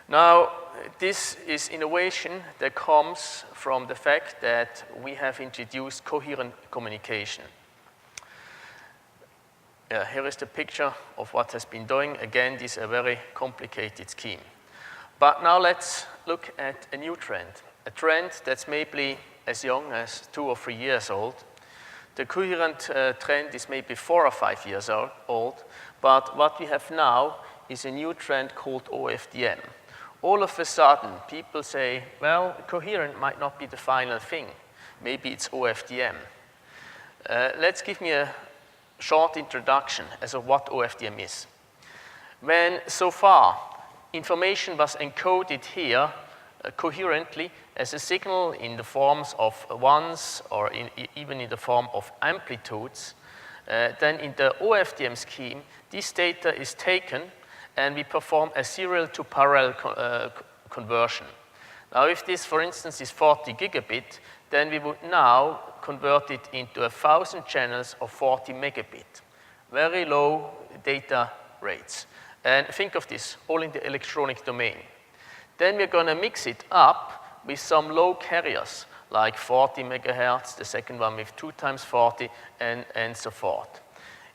Now, this is innovation that comes from the fact that we have introduced coherent communication. Here is the picture of what has been done. Again, this is a very complicated scheme. But now let's look at a new trend, a trend that's maybe as young as 2 or 3 years old. The coherent trend is maybe 4 or 5 years old, but what we have now is a new trend called OFDM. All of a sudden, people say, well, coherent might not be the final thing. Maybe it's OFDM. Let's give me a short introduction as to what OFDM is. When so far information was encoded here coherently as a signal in the forms of ones or even in the form of amplitudes, then in the OFDM scheme, this data is taken and we perform a serial to parallel conversion. Now, if this, for instance, is 40 gigabit, then we would now convert it into 1,000 channels of 40 megabit. Very low data rates. And think of this, all in the electronic domain. Then we're going to mix it up with some low carriers, like 40 megahertz, the second one with 2 times 40, and so forth.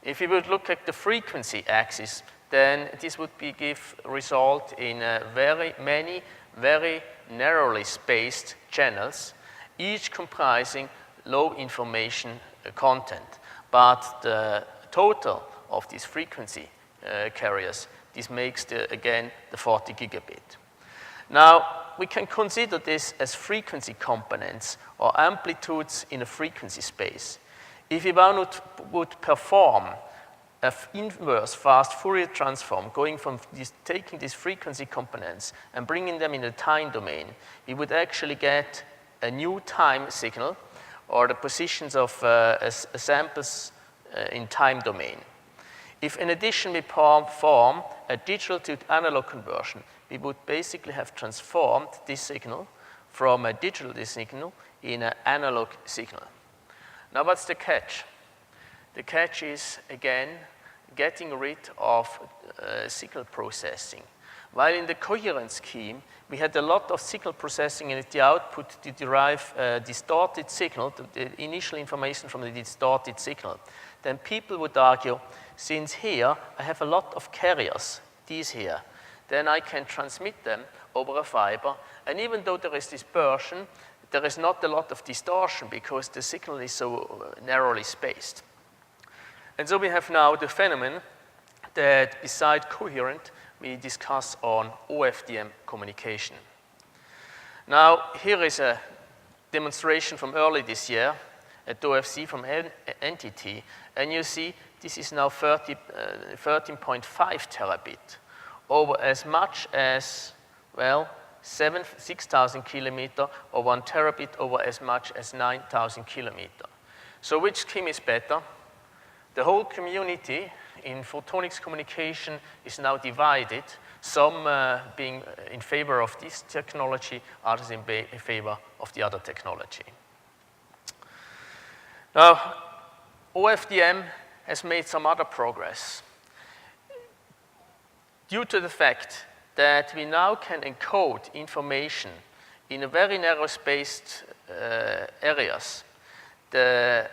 If we would look at the frequency axis, then this would give result in very many, very narrowly spaced channels, each comprising low information content. But the total of these frequency carriers, this makes, again, the 40 gigabit. Now, we can consider this as frequency components or amplitudes in a frequency space. If we would perform an inverse fast Fourier transform going from taking these frequency components and bringing them in the time domain, we would actually get a new time signal or the positions of samples in time domain. If in addition we perform a digital to analog conversion, we would basically have transformed this signal from a digital signal in an analog signal. Now, what's the catch? The catch is, again, getting rid of signal processing. While in the coherent scheme, we had a lot of signal processing and at the output to derive a distorted signal, the initial information from the distorted signal. Then people would argue, since here I have a lot of carriers, these here, then I can transmit them over a fiber, and even though there is dispersion, there is not a lot of distortion because the signal is so narrowly spaced. And so we have now the phenomenon that beside coherent, we discuss on OFDM communication. Now, here is a demonstration from early this year at OFC from NTT, and you see this is now 13.5 terabit over as much as, well, 6,000 kilometer or 1 terabit over as much as 9,000 kilometer. So which scheme is better? The whole community in photonics communication is now divided, some being in favor of this technology, others in favor of the other technology. Now, OFDM has made some other progress. Due to the fact that we now can encode information in a very narrow spaced areas, the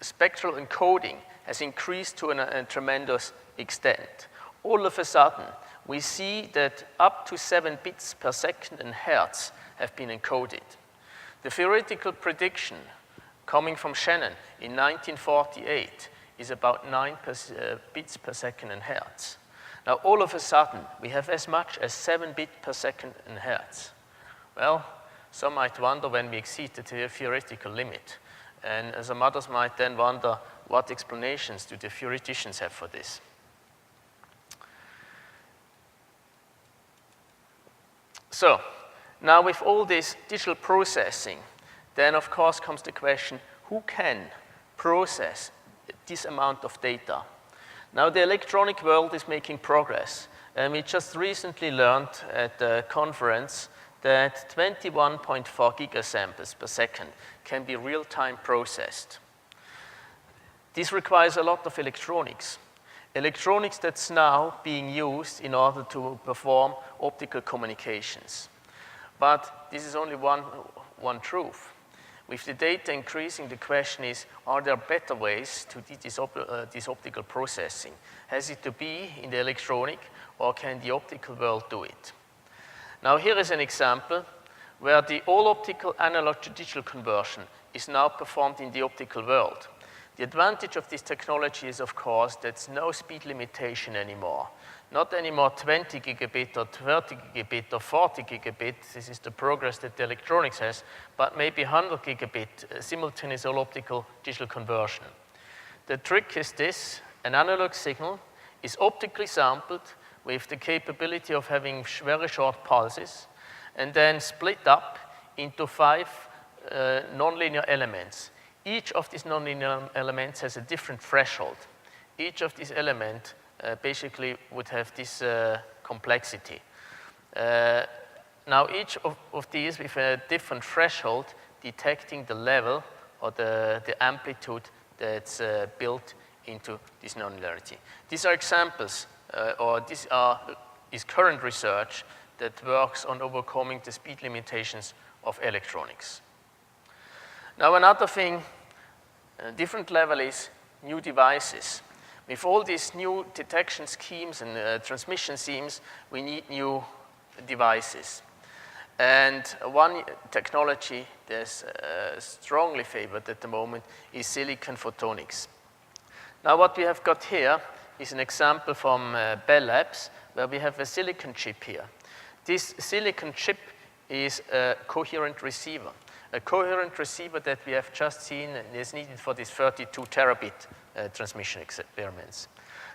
spectral encoding has increased to a tremendous extent. All of a sudden, we see that up to 7 bits per second in hertz have been encoded. The theoretical prediction coming from Shannon in 1948 is about 9 bits per second in hertz. Now, all of a sudden, we have as much as 7 bits per second in hertz. Well, some might wonder when we exceed the theoretical limit. And some others might then wonder, what explanations do the theoreticians have for this? So, now with all this digital processing, then of course comes the question, who can process this amount of data? Now the electronic world is making progress, and we just recently learned at the conference that 21.4 gigasamples per second can be real-time processed. This requires a lot of electronics. electronics that's now being used in order to perform optical communications. But this is only one truth. With the data increasing, the question is, are there better ways to do this optical processing? Has it to be in the electronic, or can the optical world do it? Now here is an example where the all-optical analog to digital conversion is now performed in the optical world. The advantage of this technology is, of course, there's no speed limitation anymore. Not anymore 20 gigabit or 30 gigabit or 40 gigabit. This is the progress that the electronics has, but maybe 100 gigabit simultaneous all-optical digital conversion. The trick is this: an analog signal is optically sampled with the capability of having very short pulses and then split up into 5 nonlinear elements. Each of these nonlinear elements has a different threshold. Each of these elements basically would have this complexity. Now each of these with a different threshold detecting the level or the amplitude that's built into this nonlinearity. These are examples, or this is current research that works on overcoming the speed limitations of electronics. Now another thing, a different level, is new devices. With all these new detection schemes and transmission schemes, we need new devices. And one technology that's strongly favored at the moment is silicon photonics. Now what we have got here is an example from Bell Labs, where we have a silicon chip here. This silicon chip is a coherent receiver. A coherent receiver that we have just seen is needed for these 32 terabit transmission experiments.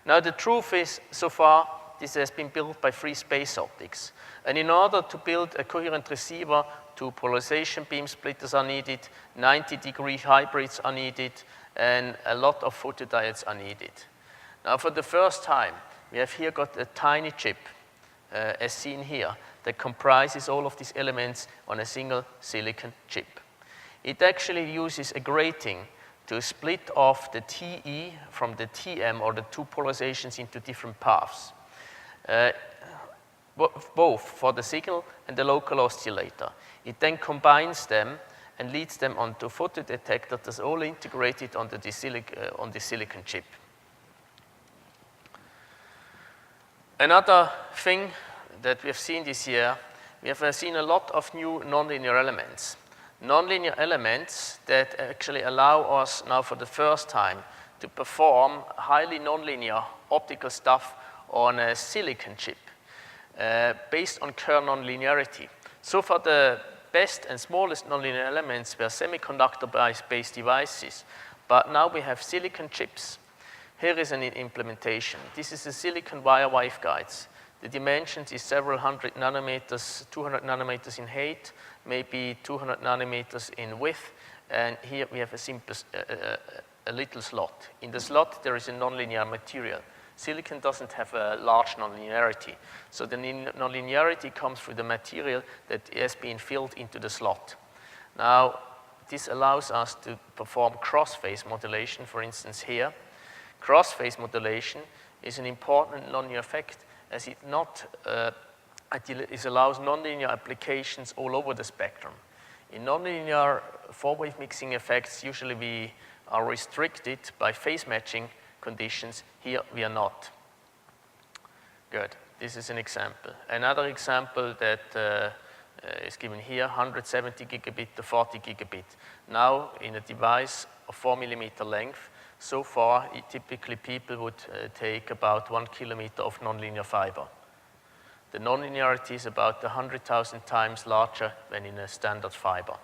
Now the truth is, so far, this has been built by free space optics. And in order to build a coherent receiver, 2 polarization beam splitters are needed, 90-degree hybrids are needed, and a lot of photodiodes are needed. Now for the first time, we have here got a tiny chip, as seen here, that comprises all of these elements on a single silicon chip. It actually uses a grating to split off the TE from the TM, or the 2 polarizations, into different paths, both for the signal and the local oscillator. It then combines them and leads them onto a photodetector that's all integrated onto the silicon chip. Another thing that we have seen this year, we have seen a lot of new nonlinear elements. Nonlinear elements that actually allow us now for the first time to perform highly nonlinear optical stuff on a silicon chip based on Kerr nonlinearity. So far the best and smallest nonlinear elements were semiconductor-based devices, but now we have silicon chips. Here is an implementation. This is a silicon wire waveguides. The dimensions is several hundred nanometers, 200 nanometers in height, maybe 200 nanometers in width, and here we have a little slot. In the slot there is a nonlinear material. Silicon doesn't have a large nonlinearity, so the nonlinearity comes through the material that has been filled into the slot. Now this allows us to perform cross-phase modulation, for instance here. Cross-phase modulation is an important nonlinear effect, as it allows nonlinear applications all over the spectrum. In nonlinear 4-wave mixing effects, usually we are restricted by phase matching conditions. Here we are not. Good. This is an example. Another example that is given here, 170 gigabit to 40 gigabit. Now in a device of 4 millimeter length, so far, typically people would take about 1 kilometer of nonlinear fiber. The nonlinearity is about 100,000 times larger than in a standard fiber.